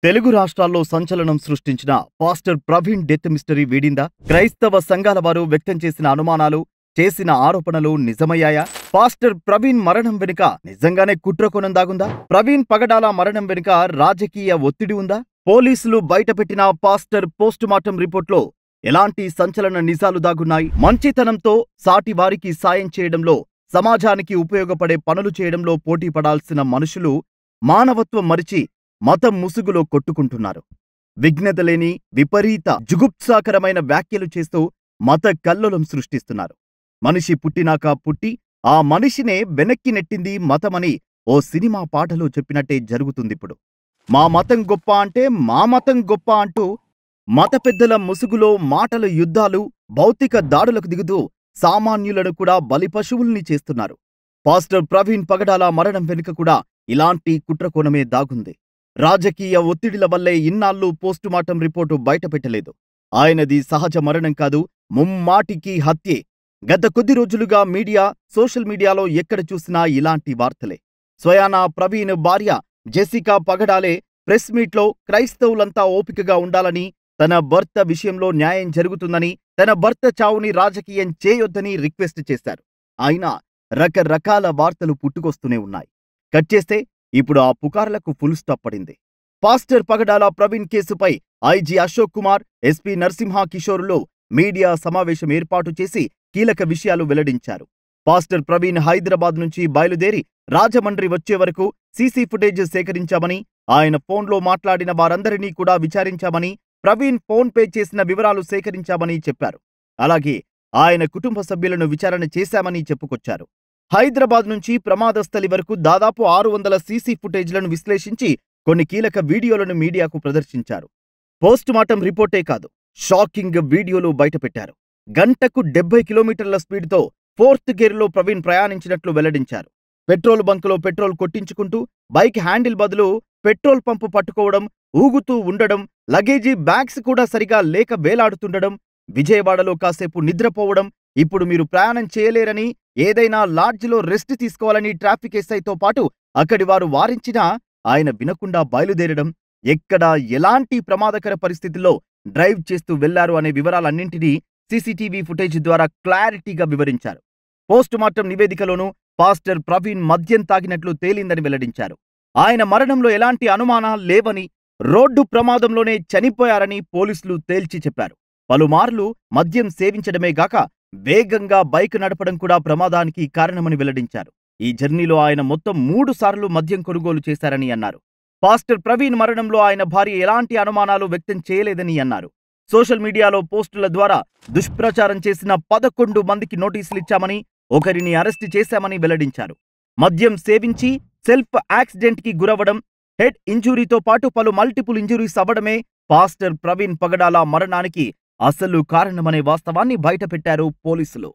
తెలుగు రాష్ట్రాల్లో సంచలనం సృష్టించిన పాస్టర్ ప్రవీణ్ డెత్ మిస్టరీ వీడిందా? క్రైస్తవ సంఘాల వారు వ్యక్తం చేసిన అనుమానాలు, చేసిన ఆరోపణలు నిజమయ్యాయా? పాస్టర్ ప్రవీణ్ మరణం వెనుక నిజంగానే కుట్రకోణం దాగుందా? ప్రవీణ్ పగడాల మరణం వెనుక రాజకీయ ఒత్తిడి ఉందా? పోలీసులు బయటపెట్టిన పాస్టర్ పోస్టుమార్టం రిపోర్ట్లో ఎలాంటి సంచలన నిజాలు దాగున్నాయి? మంచితనంతో సాటి వారికి సాయం చేయడంలో, సమాజానికి ఉపయోగపడే పనులు చేయడంలో పోటీ పడాల్సిన మనుషులు మానవత్వం మరిచి మతం ముసుగులో కొట్టుకుంటున్నారు. విఘ్నత లేని విపరీత జుగుప్సాకరమైన వ్యాఖ్యలు చేస్తూ మత కల్లోలం సృష్టిస్తున్నారు. మనిషి పుట్టినాక పుట్టి ఆ మనిషినే వెనక్కి నెట్టింది మతమని ఓ సినిమా పాటలో చెప్పినట్టే జరుగుతుందిప్పుడు. మా మతం గొప్ప అంటే మా మతం గొప్ప అంటూ మత పెద్దల ముసుగులో మాటల యుద్ధాలు, భౌతిక దాడులకు దిగుతూ సామాన్యులను కూడా బలిపశువుల్ని చేస్తున్నారు. పాస్టర్ ప్రవీణ్ పగడాల మరణం వెనుక కూడా ఇలాంటి కుట్రకోణమే దాగుంది. రాజకీయ ఒత్తిడిల వల్లే ఇన్నాళ్లు పోస్టుమార్టం రిపోర్టు బయటపెట్టలేదు. ఆయనది సహజ మరణం కాదు, ముమ్మాటికి హత్యే. గత కొద్ది రోజులుగా మీడియా, సోషల్ మీడియాలో ఎక్కడ చూసినా ఇలాంటి వార్తలే. స్వయానా ప్రవీణ్ భార్య జెసికా పగడాలే ప్రెస్ మీట్లో క్రైస్తవులంతా ఓపికగా ఉండాలని, తన భర్త విషయంలో న్యాయం జరుగుతుందని, తన భర్త చావుని రాజకీయం చేయొద్దని రిక్వెస్ట్ చేశారు. అయినా రకరకాల వార్తలు పుట్టుకొస్తూనే ఉన్నాయి. కట్ చేస్తే ఇప్పుడు ఆ పుకార్లకు ఫుల్ స్టాప్ పడింది. పాస్టర్ పగడాల ప్రవీణ్ కేసుపై ఐజీ అశోక్ కుమార్, ఎస్పీ నరసింహ కిషోర్లో మీడియా సమావేశం ఏర్పాటు చేసి కీలక విషయాలు వెల్లడించారు. పాస్టర్ ప్రవీణ్ హైదరాబాద్ నుంచి బయలుదేరి రాజమండ్రి వచ్చే వరకు సీసీ ఫుటేజ్ సేకరించామని, ఆయన ఫోన్లో మాట్లాడిన వారందరినీ కూడా విచారించామని, ప్రవీణ్ ఫోన్ పే చేసిన వివరాలు సేకరించామని చెప్పారు. అలాగే ఆయన కుటుంబ సభ్యులను విచారణ చేశామని చెప్పుకొచ్చారు. హైదరాబాద్ నుంచి ప్రమాదస్థలి వరకు దాదాపు 600 సీసీ ఫుటేజ్లను విశ్లేషించి కొన్ని కీలక వీడియోలను మీడియాకు ప్రదర్శించారు. పోస్టుమార్టం రిపోర్టే కాదు, షాకింగ్ వీడియోలు బయటపెట్టారు. గంటకు 70 కిలోమీటర్ల స్పీడ్తో 4th గేర్లో ప్రవీణ్ ప్రయాణించినట్లు వెల్లడించారు. పెట్రోల్ బంకులో పెట్రోల్ కొట్టించుకుంటూ బైక్ హ్యాండిల్ బదులు పెట్రోల్ పంపు పట్టుకోవడం, ఊగుతూ ఉండడం, లగేజీ బ్యాగ్స్ కూడా సరిగా లేక వేలాడుతుండడం, విజయవాడలో కాసేపు నిద్రపోవడం, ఇప్పుడు మీరు ప్రయాణం చేయలేరని, ఏదైనా లాడ్జిలో రెస్ట్ తీసుకోవాలని ట్రాఫిక్ ఎస్ఐతో పాటు అక్కడి వారు వారించినా ఆయన వినకుండా బయలుదేరడం, ఎక్కడా ఎలాంటి ప్రమాదకర పరిస్థితుల్లో డ్రైవ్ చేస్తూ వెళ్లారు అనే వివరాలన్నింటినీ సీసీటీవీ ఫుటేజ్ ద్వారా క్లారిటీగా వివరించారు. పోస్టుమార్టం నివేదికలోనూ పాస్టర్ ప్రవీణ్ మద్యం తాగినట్లు తేలిందని వెల్లడించారు. ఆయన మరణంలో ఎలాంటి అనుమానాలు లేవని, రోడ్డు ప్రమాదంలోనే చనిపోయారని పోలీసులు తేల్చి చెప్పారు. పలుమార్లు మద్యం సేవించడమే గాక వేగంగా బైక్ నడపడం కూడా ప్రమాదానికి కారణమని వెల్లడించారు. ఈ జర్నీలో ఆయన మొత్తం 3 సార్లు మద్యం కొనుగోలు చేశారని అన్నారు. పాస్టర్ ప్రవీణ్ మరణంలో ఆయన భార్య ఎలాంటి అనుమానాలు వ్యక్తం చేయలేదని అన్నారు. సోషల్ మీడియాలో పోస్టుల ద్వారా దుష్ప్రచారం చేసిన 11 మందికి నోటీసులిచ్చామని, ఒకరిని అరెస్టు చేశామని వెల్లడించారు. మద్యం సేవించి సెల్ఫ్ యాక్సిడెంట్ కి గురవడం, హెడ్ ఇంజురీతో పాటు పలు మల్టిపుల్ ఇంజురీస్ అవ్వడమే పాస్టర్ ప్రవీణ్ పగడాల మరణానికి అసలు కారణమనే వాస్తవాన్ని బయటపెట్టారు పోలీసులు.